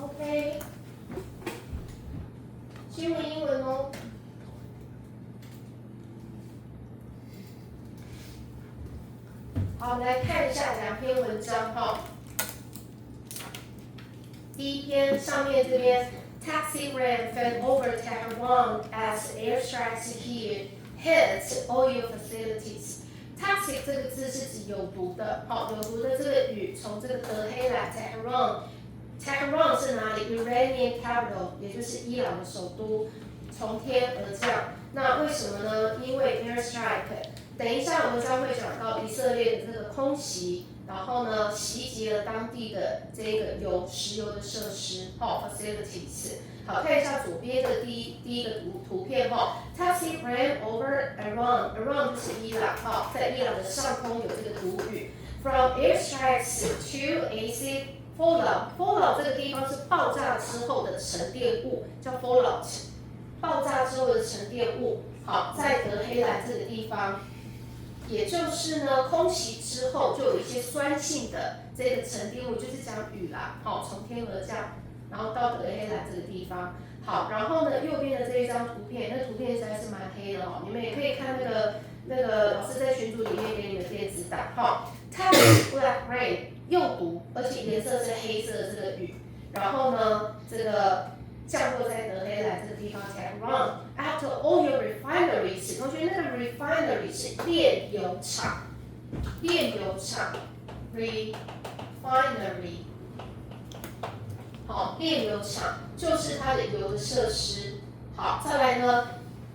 OK， 新闻英文哦。好，我们来看一下2篇文章哈。第一篇上面这边 ，Taxi ran fell over Tehran as airstrikes hit oil facilities。Toxic 这个字是指有毒的，好，有毒的这个雨从这个德黑兰 Tehran 是哪里 ？Iranian capital， 也就是伊朗的首都，从天而降。那为什么呢？因为 airstrike。等一下我们将会讲到以色列的这个空袭，然后呢袭击了当地的这个石油的设施，facilities。好，看一下左边的第一个图片Taxi ran over Iran 就是伊朗，在伊朗的上空有这个毒雨。From airstrikes to acid fallout 这个地方是爆炸之后的沉淀物，叫 fallout。爆炸之后的沉淀物，好，在德黑兰这个地方。也就是呢，空袭之后就有一些酸性的这个沉淀物，就是讲雨啦，从天而降，然后到德黑兰这个地方。好，然后呢，右边的这一张图片，那图片实在是蛮黑的你们也可以看那个老师在群组里面给你们电子档Toxic black rain 又毒，而且颜色是黑色的这个雨，然后呢，这个降落在德黑兰这个地方才 run after oil refineries。同学，那个 refinery 是炼油厂，refinery。好，炼油厂就是它的油的设施。好，再来呢，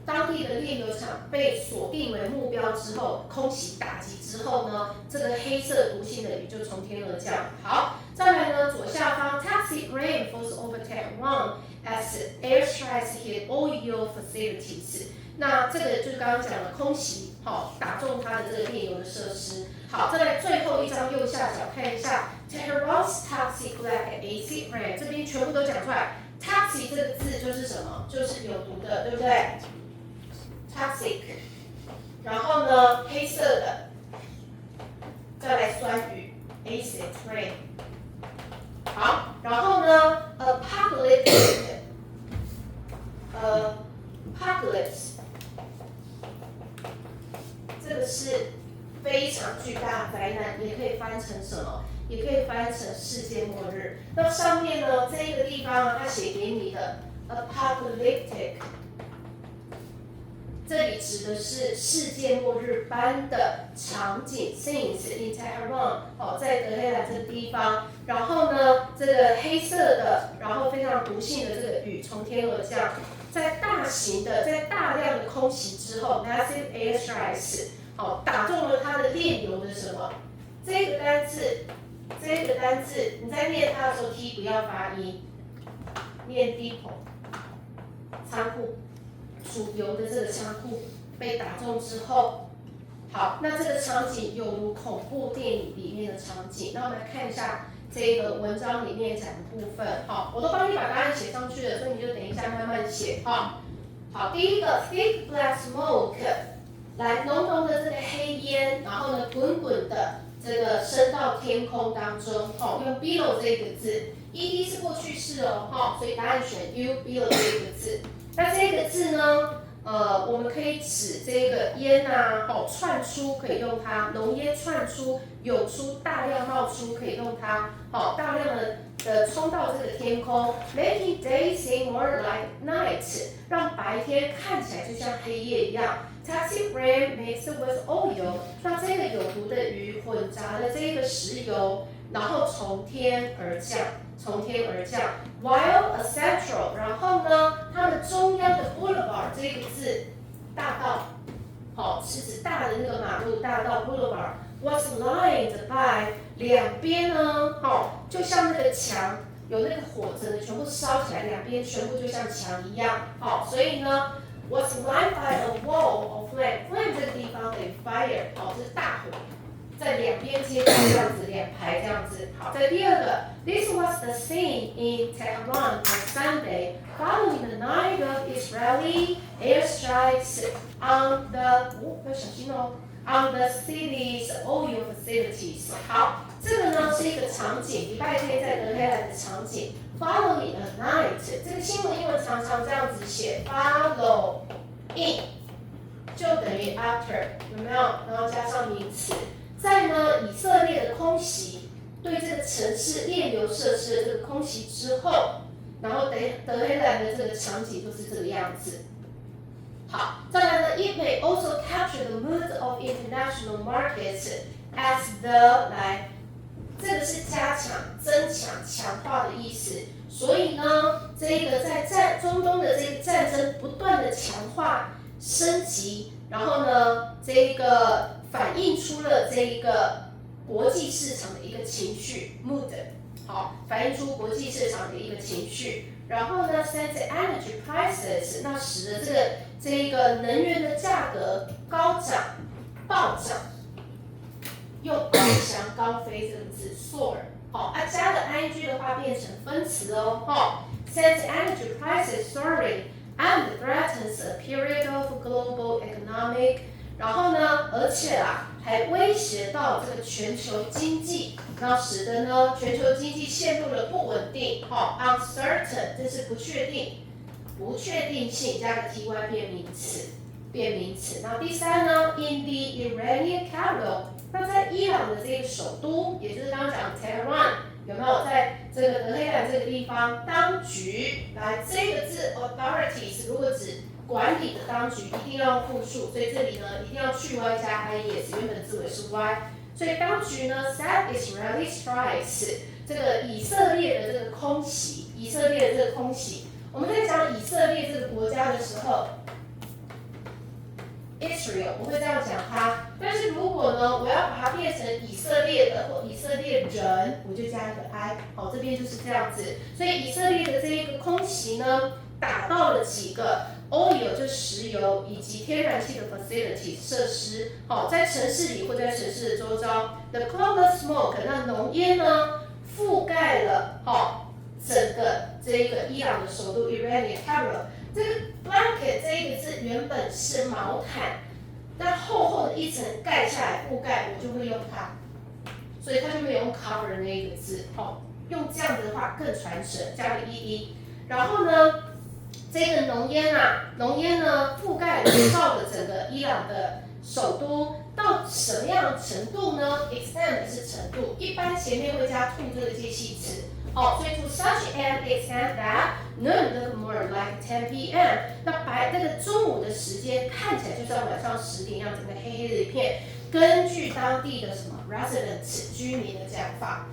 当地的炼油厂被锁定为目标之后，空袭打击之后呢，这个黑色毒性的雨就从天而降。好，再来呢，左下方 Toxic rain falls over Tehran as airstrikes hit oil facilities。那这个就是刚刚讲的空袭，打中它的这个炼油的设施。好，再来最后一张右下角看一下 Tehran's toxic black acid rain， 这边全部都讲出来。Toxic 这个字就是什么？就是有毒的，对不对 ？Toxic， 然后呢，黑色的，再来酸雨 acid rain。好，然后呢 ，apocalypse， 这个是非常巨大的灾难，也可以翻成什么？也可以翻成世界末日。那上面呢，这个地方它写给你的 apocalyptic， 这里指的是世界末日般的场景 ，scenes in Tehran， 在德黑兰这个地方。然后呢，这个黑色的，然后非常毒性的这个雨从天而降，在大量的空袭之后 ，massive airstrikes， 打中了它的炼油的什么？这个单字，你在念它的时候 t 不要发音，念 depot， 仓库。储油的这个仓库被打中之后，好，那这个场景有如恐怖电影里面的场景。那我们来看一下这个文章里面讲的部分。好，我都帮你把答案写上去了，所以你就等一下慢慢写。好，第一个 thick black smoke， 来浓浓的这个黑烟，然后呢滚滚的这个升到天空当中。用 below 这个字 ，ed 是过去式所以答案选 u below 这个字。那这个字呢，我们可以指这个烟窜出可以用它，浓烟窜出，涌出，大量冒出可以用它，大量的冲到这个天空 ，making day seem more like night， 让白天看起来就像黑夜一样。Toxic rain mixed with oil， 那这个有毒的雨混杂了这个石油，然后从天而降。While a central， 然后呢，它的中央的 boulevard 这个字，大道，是指大的那个马路大道 boulevard was lined by 两边呢，就像那个墙有那个火整个全部烧起来，两边全部就像墙一样，所以呢 was lined by a wall of flame 这个地方等于 fire， 这是大火。在两边接着这样子，两排这样子。好，在第二个 ，This was the scene in Tehran on Sunday following the night of Israeli airstrikes on the 要小心on the city's oil facilities。好，这个呢是一个场景，礼拜天在德黑兰的场景。Following a night， 这个新闻英文常常这样子写 ，follow in 就等于 after， 有没有？然后加上名词。在呢以色列的空袭对这个城市炼油设施的这个空袭之后，然后德黑兰的这个场景就是这个样子。好，再来呢 ，it may also capture the mood of international markets as the 来。这个是加强、增强、强化的意思，所以呢，这个在中东的这个战争不断的强化、升级，然后呢，这个反映出了这个国际市场的一个情绪 mood， 好，反映出国际市场的一个情绪。然后呢 ，since energy prices， 那使得这个能源的价格高涨、暴涨。用高翔高飞这个字 soar， 好，加了 ing 的话变成分词哦，好 ，since energy prices soaring and threatens a period of global economic， 然后呢，而且还威胁到这个全球经济，然后使得呢全球经济陷入了不稳定，好 ，uncertain 这是不确定性加个 ty 变名词，然后第三呢 ，in the Iranian capital。那在伊朗的这个首都，也就是刚刚讲的 Tehran， 有没有在这个德黑兰这个地方，当局来这个字 authorities 如果指管理的当局，一定要复数，所以这里呢一定要去 y 加 is， 原本字尾是 y， 所以当局呢 set Israeli strikes 这个以色列的这个空袭，我们在讲以色列这个国家的时候。Israel， 我会这样讲它，但是如果呢，我要把它变成以色列的或以色列人，我就加一个 I， 好，这边就是这样子。所以以色列的这一个空袭呢，打到了几个 oil 就石油以及天然气的 facility 设施，好，在城市里或在城市的周遭 ，the cloud of smoke， 那浓烟呢覆盖了，好，整个这个伊朗的首都 Iranian capital。这个 blanket 这一个字原本是毛毯，但厚厚的一层盖下来覆盖，我就会用它，所以它就没有用 cover 那一个字，用这样子的话更传神，加个 ee。然后呢，这个浓烟呢覆盖到了整个伊朗的首都，到什么样的程度呢 ？extent 是程度，一般前面会加 to 这个介系词。所以 to such an extent that noon look more like 10 p.m. 那个中午的时间看起来就像晚上10点一样，整个黑黑的一片。根据当地的什么 residents 居民的讲法，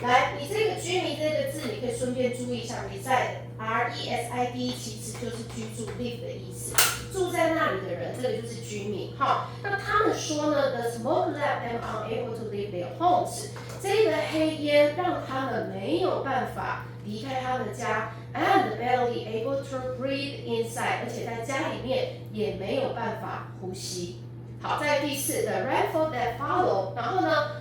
来，你这个居民这个字，你可以顺便注意一下 reside，R-E-S-I-D 其实就是居住 live 的意思，住在那里的人，这个就是居民。好，那他们说呢 ，the smoke left them unable to leave their homes。这个黑烟让他们没有办法离开他们家 ，and barely able to breathe inside， 而且在家里面也没有办法呼吸。好，在第4 ，the rainfall that follow， 然后呢，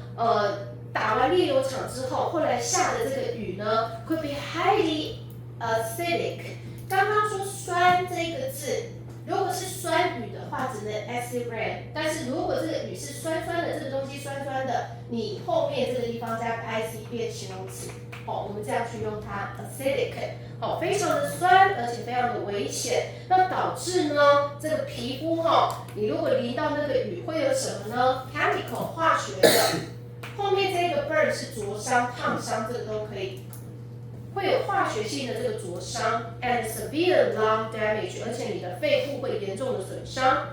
打完炼油厂之后，后来下的这个雨呢 ，could be highly acidic。刚刚说酸这个字，如果是酸雨的话，只能 acid rain。但是如果这个雨是酸酸的，这个东西酸酸的，你后面这个地方加 ic 变形容词。我们这样去用它 acidic。非常的酸，而且非常的危险。那导致呢，这个皮肤你如果淋到那个雨，会有什么呢 ？chemical 化学的。后面这个 burn 是灼伤、烫伤，这个都可以。会有化学性的这个灼伤 and severe lung damage， 而且你的肺部会严重的损伤。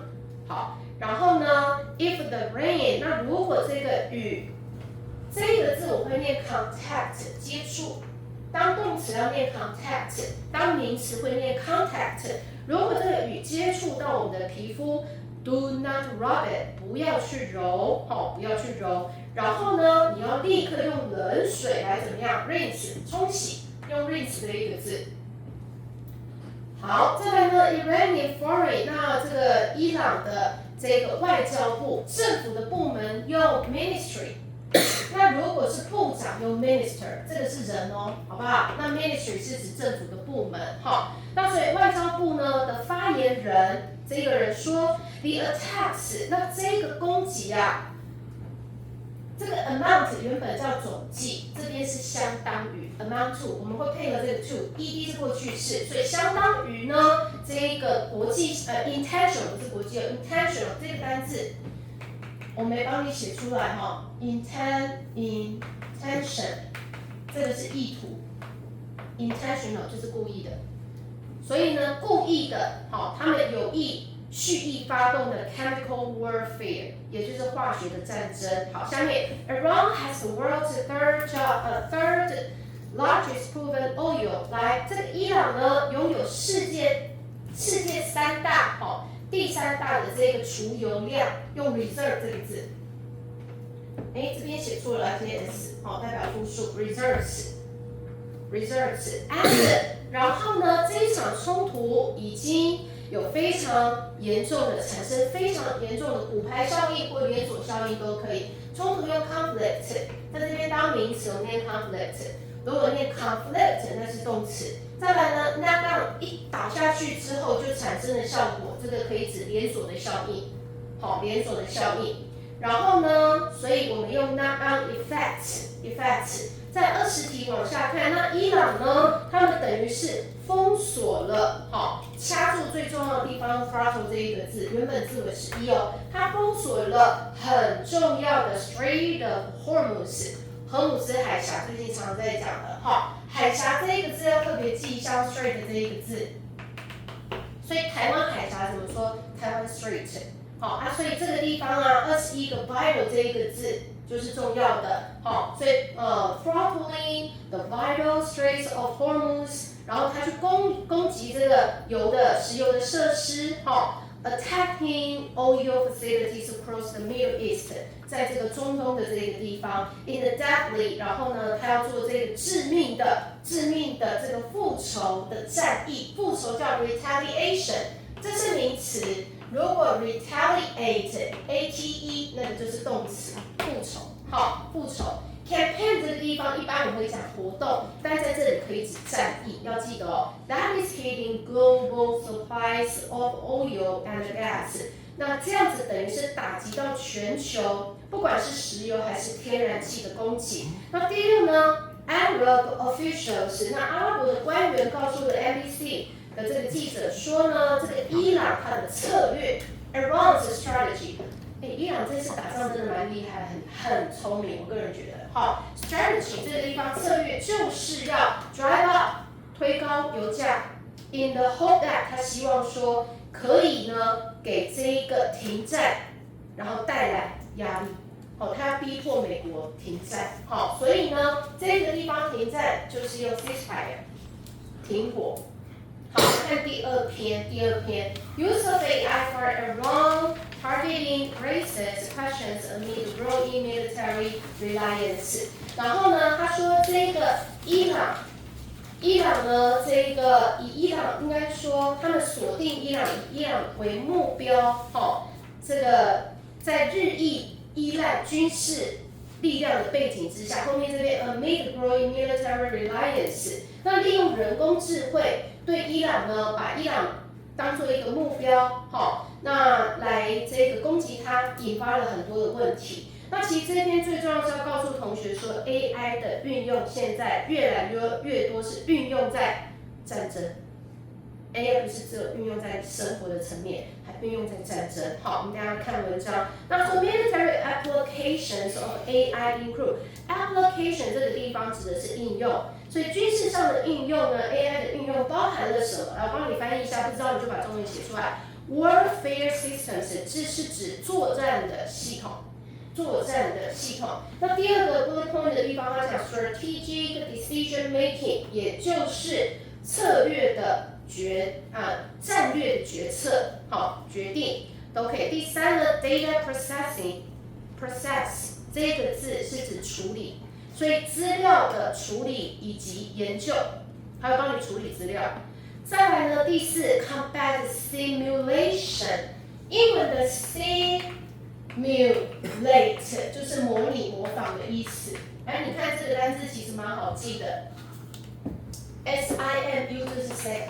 好，然后呢 ，if the rain， 那如果这个雨，这个字我会念 contact 接触，当动词要念 contact， 当名词会念 contact。如果这个雨接触到我们的皮肤 ，do not rub it， 不要去揉，不要去揉。然后呢，你要立刻用冷水来怎么样 rinse 冲洗。用 rinse 的一个字。好，再来呢 ，Iranian Foreign， 那这个伊朗的这个外交部政府的部门用 ministry， 那如果是部长用 minister， 这个是人哦，好不好？那 ministry 是指政府的部门，那所以外交部呢的发言人这个人说 ，the attacks， 那这个攻击这个 amount 原本叫总计，这边是相当于 amount to， 我们会配合这个 to，ed 是过去式，所以相当于呢这一个国际intentional 不是国际intentional 这个单字，我没帮你写出来哈 intention 这个是意图 ，intentional 就是故意的，所以呢故意的，好，他们有意。蓄意发动的 chemical warfare， 也就是化学的战争。好，下面 Iran has the world's third largest proven oil。来，这个伊朗呢拥有世界三大，好，第三大的这个储油量，用 reserve 这个字。哎，这边写错了，这些 s， 好，代表复数 reserves。然后呢，这一场冲突已经有非常严重的产生非常严重的骨牌效应或连锁效应都可以。冲突用 conflict， 在这边当名词，我念 conflict。如果念 conflict， 那是动词。再来呢 ，knock down 一倒下去之后就产生的效果，这个可以指连锁的效应。好，连锁的效应。然后呢，所以我们用 knock down effect。在20题往下看，那伊朗呢，他们等于是封锁了，好，掐住最重要的地方 throttle 这一个字，原本字尾是 e 哦，它封锁了很重要的 Strait of Hormuz， 荷姆斯海峡，最近常在讲的，好，海峡这一个字要特别记一下 Strait 这一个字，所以台湾海峡怎么说？台湾 Strait， 好啊，所以这个地方啊，21个 vital 这一个字。就是重要的，好，所以throttling the vital straits of Hormuz， 然后他去攻击这个石油的设施，好 ，attacking oil facilities across the Middle East， 在这个中东的这个地方 ，in the deadly， 然后呢，他要做这个致命的这个复仇的战役，复仇叫 retaliation， 这是名词。如果 retaliate ate 那个就是动词，复仇，好，复仇。campaign 这个地方一般我们会讲活动，但在这里可以指战役，要记得哦。That is hitting global supplies of oil and gas。那这样子等于是打击到全球，不管是石油还是天然气的供给。那第六呢 ，Arab officials， 那阿拉伯的官员告诉了 NBC。的这个记者说呢，这个伊朗它的策略 ，Iran's strategy， 伊朗这次打仗真的蛮厉害，很聪明，我个人觉得。好 ，strategy 这个地方策略就是要 drive up 推高油价 ，in the hope that 他希望说可以呢给这一个停战，然后带来压力。好，他要逼迫美国停战。好，所以呢这个地方停战就是用 ceasefire 停火。好，看第二篇 ，Use of AI for Iran targeting racist questions amid growing military reliance。然后呢，他说这个伊朗呢，这个以伊朗应该说他们锁定伊朗为目标，这个在日益依赖军事力量的背景之下，后面这边 amid growing military reliance， 那利用人工智慧对伊朗呢，把伊朗当做一个目标，那来这个攻击它，引发了很多的问题。那其实这篇最重要是要告诉同学说 ，AI 的运用现在越来越多是运用在战争。AI 不是只有运用在生活的层面，还运用在战争。好，我们大家看文章。那说 military applications of AI include application 这个地方指的是应用，所以军事上的应用呢 ，AI 的运用包含了什么？来，我帮你翻译一下，不知道你就把中文写出来。Warfare systems 这是指作战的系统。那第二个 bullet point 的地方，它讲 strategic decision making， 也就是策略的战略的决策，好，决定都可以。第三呢 ，data process 这个字是指处理，所以资料的处理以及研究，还有帮你处理资料。再来呢，第四 combat simulation， 英文的 simulate 就是模拟模仿的意思。哎，你看这个单字其实蛮好记的 ，simu 就是 say。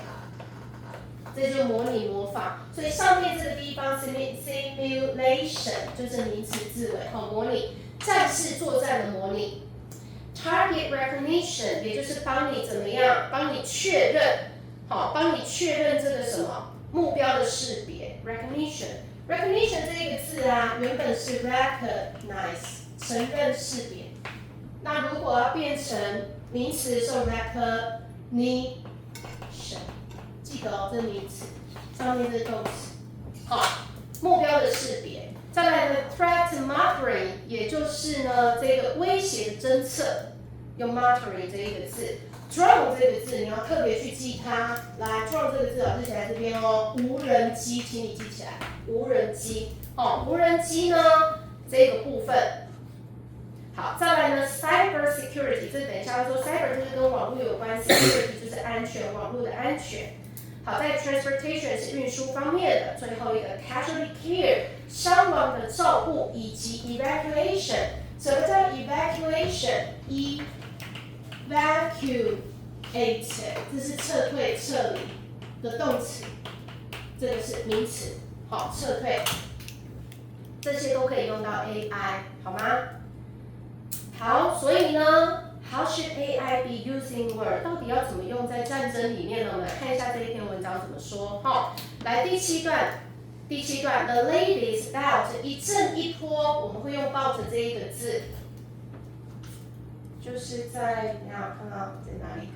这就模拟模仿，所以上面这个地方 simulation 就是名词字尾，模拟。战士作战的模拟。Target recognition 也就是帮你怎么样，帮你确认，好，帮你确认这个什么目标的识别 recognition 这个字啊，原本是 recognize 承认识别，那如果要变成名词的时候 recognition， 记得哦，这是名词，上面是动词，好，目标的识别。再来呢 ，threat monitoring 也就是呢这个威胁的侦测，用 monitoring 这一个字 ，drone 这个字你要特别去记它。来 ，drone 这个字老师写在这边哦，无人机，请你记起来，无人机。哦，无人机呢这个部分。好，再来呢 ，cyber security， 这等一下会说 cyber 就是跟网络有关系 ，security 就是安全，网络的安全。好，在 transportation 是运输方面的，最后一个 casualty care 伤亡的照顾以及 evacuation。什么叫 evacuation？evacuate 这是撤退、撤离的动词，这个是名词。好，撤退，这些都可以用到 AI， 好吗？好，所以呢 ，How should AI be used in war？ 到底要怎么用在战争里面呢？我们来看一下这一篇文章怎么说。哈，来第七段 ，The ladies bout 一阵一波，我们会用 bout 这一个字，就是在你看看到在哪里？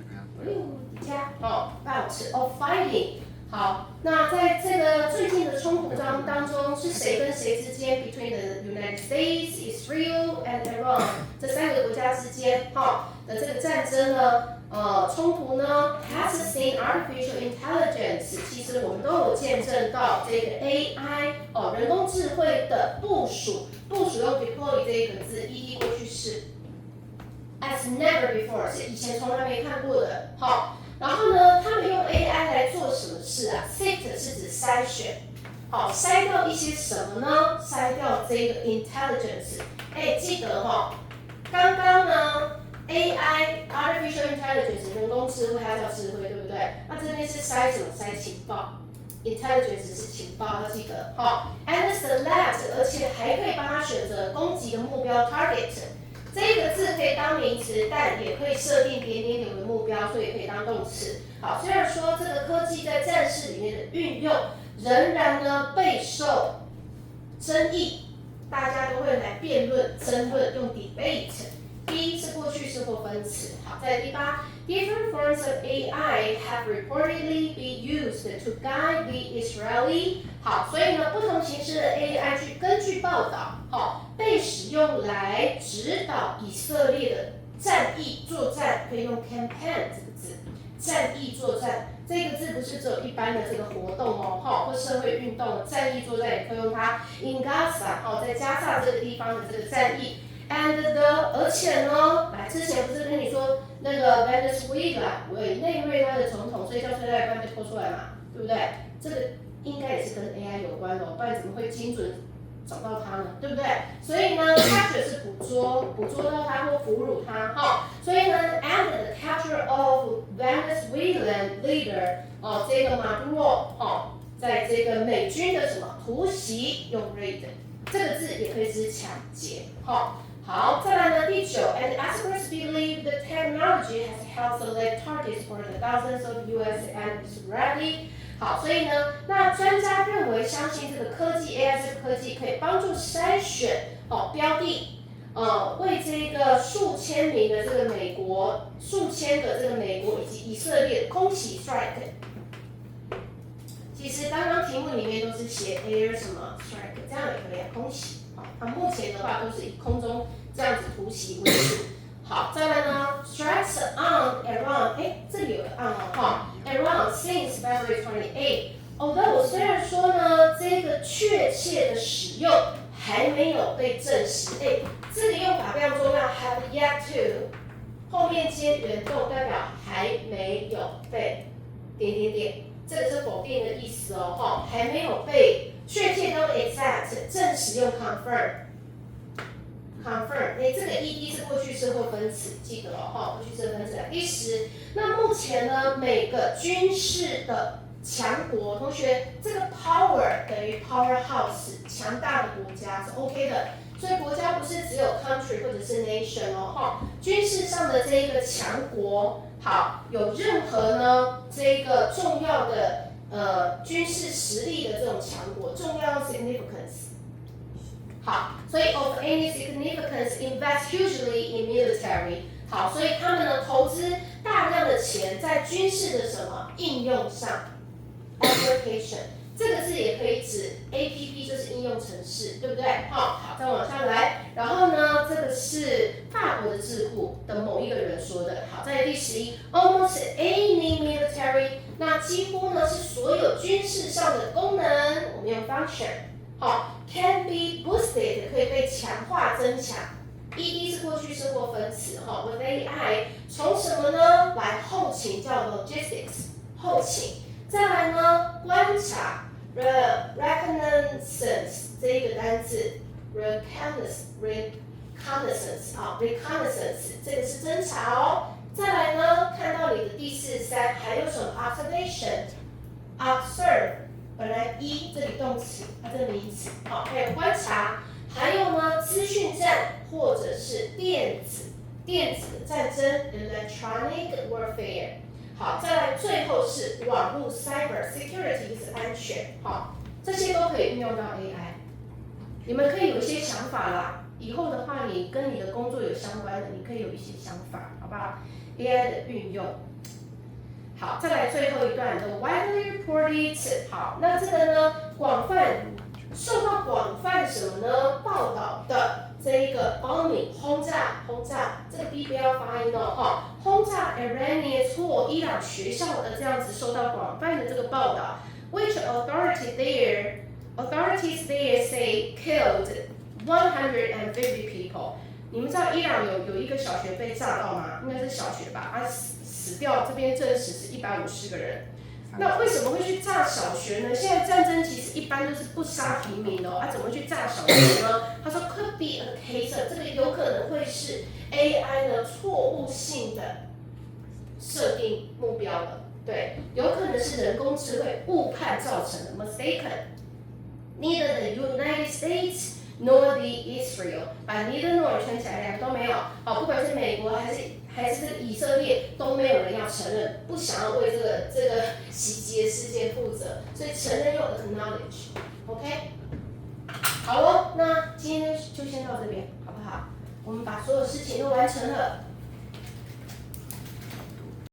底下哦 ，bout of fighting。好，那在这个最近的冲突当中，是谁跟谁之间 ？Between the United States, Israel and Iran 这三个国家之间，的这个战争呢，冲突呢 ，has seen artificial intelligence。其实我们都有见证到这个 AI 人工智慧的部署用 deploy 这个字，过去式 ，as never before 是以前从来没看过的，好。然后呢，他们用 AI 来做什么事啊 ？Sift 是指筛选，好，筛掉一些什么呢？筛掉这个 intelligence。记得刚刚呢 AI artificial intelligence 人工智慧，它叫智慧，对不对？那这边是筛什么？筛情报 ，intelligence 是情报，要记得。And select， 而且还可以帮他选择攻击的目标 target。这个字可以当名词，但也可以设定点点点的目标，所以可以当动词。好，虽然说这个科技在战事里面的运用仍然呢备受争议，大家都会来辩论、争论，用 debate。B 是过去式或分词。好，在第八 ，Different forms of AI have reportedly been used to guide the Israeli。好，所以呢，不同形式的 AI 去根据报道，被使用来指导以色列的战役作战，可以用 campaign 这个字。战役作战这个字不是只有一般的这个活动或社会运动的战役作战，也可以用它 in Gaza 在加萨这个地方的这个战役。And 而且呢，之前不是跟你说那个 Venezuela 委内瑞拉的总统，所以叫崔代班被拖出来嘛，对不对？这个应该也是跟 AI 有关的，不然怎么会精准找到它呢？对不对？所以呢 ，capture 是捕捉到它或俘虏它，所以呢 ，and the capture of Venezuelan leader， 这个马杜罗，在这个美军的什么突袭用 raid， 这个字也可以是抢劫，好，再来呢，第九 ，and experts believe the technology has helped select targets for the thousands of U.S. and Israeli。好，所以呢，那专家认为，相信这个科技 AI 这个科技可以帮助筛选标的，为这个数千名的这个美国，数千个这个美国以及以色列空袭 strike。其实刚刚题目里面都是写 air 什么 strike， 这样也可以空袭。它目前的话都是以空中这样子突袭为主。好，再来呢 ，strikes on Iran， 这里有个 on Iran since February 28。Although 虽然说呢，这个确切的使用还没有被证实，这个用法非常重要 ，have yet to， 后面接原动代表还没有被点点点，这个是否定的意思还没有被。确切都 exact， 正使用 confirm， 这个 ed 是过去式或分词，记得过去式分词。第10，那目前呢，每个军事的强国，同学，这个 power 等于 powerhouse， 强大的国家是 OK 的。所以国家不是只有 country 或者是 nation 哦，哈，军事上的这一个强国，好，有任何呢这一个重要的军事实力的这种强国，重要 significance。好，所以 of any significance invest hugely in military。好，所以他们呢投资大量的钱在军事的什么应用上 ，application 这个字也可以指 APP， 就是应用程式，对不对？好，再往下来，然后呢，这个是法国的智库的某一个人说的。好，在第11 ，almost any military， 那几乎呢是所有军事上的功能，我们用 function， 好 ，can be boosted 可以被强化增强。ED 是过去式或分词哈 ，with AI 从什么呢？来后勤叫 logistics 后勤，再来呢观察 reconnaissance 这一个单字 reconnaissance 啊 reconnaissance 这个是侦查哦。再来呢看到你的第43还有什么 observation observe 本来这里动词它这名词好，还有观察。还有呢，资讯战或者是电子的战争 （electronic warfare）。好，再来最后是网络 （cyber security） 就是安全。好，这些都可以运用到 AI。你们可以有一些想法啦，以后的话，你跟你的工作有相关的，你可以有一些想法，好不好 ？AI 的运用。好，再来最后一段 ，the widely reported。好，那这个呢，受到广泛什么呢？报道的这一个 bombing 轰炸，这个 B 不要发音哦，哈，轰炸 Iranian school 伊朗学校的这样子受到广泛的这个报道 ，which authorities there say killed 150 people。你们知道伊朗有一个小学被炸到吗？应该是小学吧，死掉这边证实是150个人。那为什么会去炸小学呢？现在战争其实一般都是不杀平民的哦，怎么会去炸小学呢？他说 could be a case， 这个有可能会是 AI 呢错误性的设定目标了，对，有可能是人工智慧误判造成的 mistaken。Neither the United States nor the Israel， 把 neither nor 圈起来，两个都没有。好，不管是美国还是这个以色列，都没有人要承认，不想要为这个袭击的事件负责，所以承认用 acknowledge。OK， 好哦，那今天就先到这边，好不好？我们把所有事情都完成了。